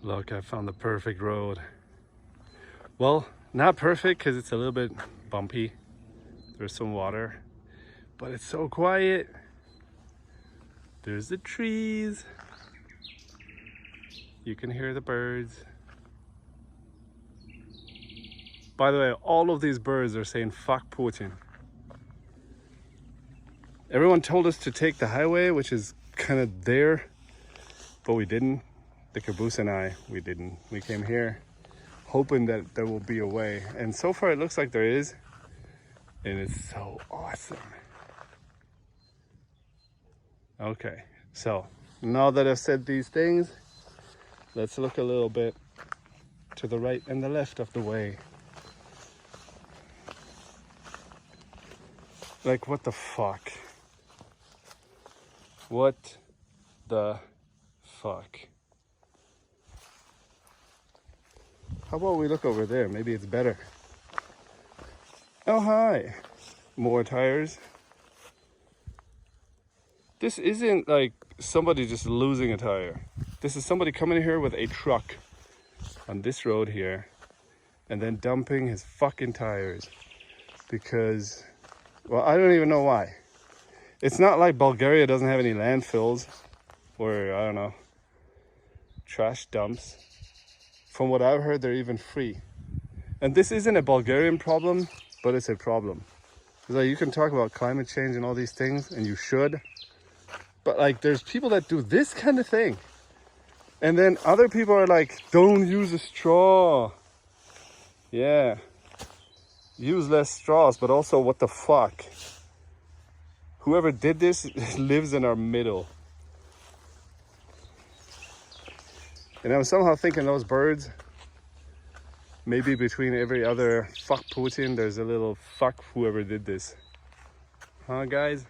Look, I found the perfect road. Well, not perfect because it's a little bit bumpy. There's some water, but it's so quiet. There's the trees. You can hear the birds. By the way, all of these birds are saying fuck Putin. Everyone told us to take the highway, which is kind of there, but we didn't. The caboose and I, we didn't. We came here hoping that there will be a way. And so far it looks like there is. And it's so awesome. Okay, so now that I've said these things, let's look a little bit to the right and the left of the way. Like, what the fuck? What the fuck? How about we look over there? Maybe it's better. Oh, hi. More tires. This isn't like somebody just losing a tire. This is somebody coming here with a truck on this road here and then dumping his fucking tires because, well, I don't even know why. It's not like Bulgaria doesn't have any landfills or, I don't know, trash dumps. From what I've heard, they're even free. And this isn't a Bulgarian problem, but it's a problem. It's like, you can talk about climate change and all these things, and you should. But like, there's people that do this kind of thing. And then other people are like, don't use a straw. Yeah. Use less straws, but also what the fuck? Whoever did this lives in our middle. And I'm somehow thinking those birds, maybe between every other fuck Putin, there's a little fuck whoever did this. Huh, guys?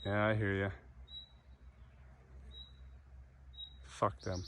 Yeah, I hear ya. Fuck them.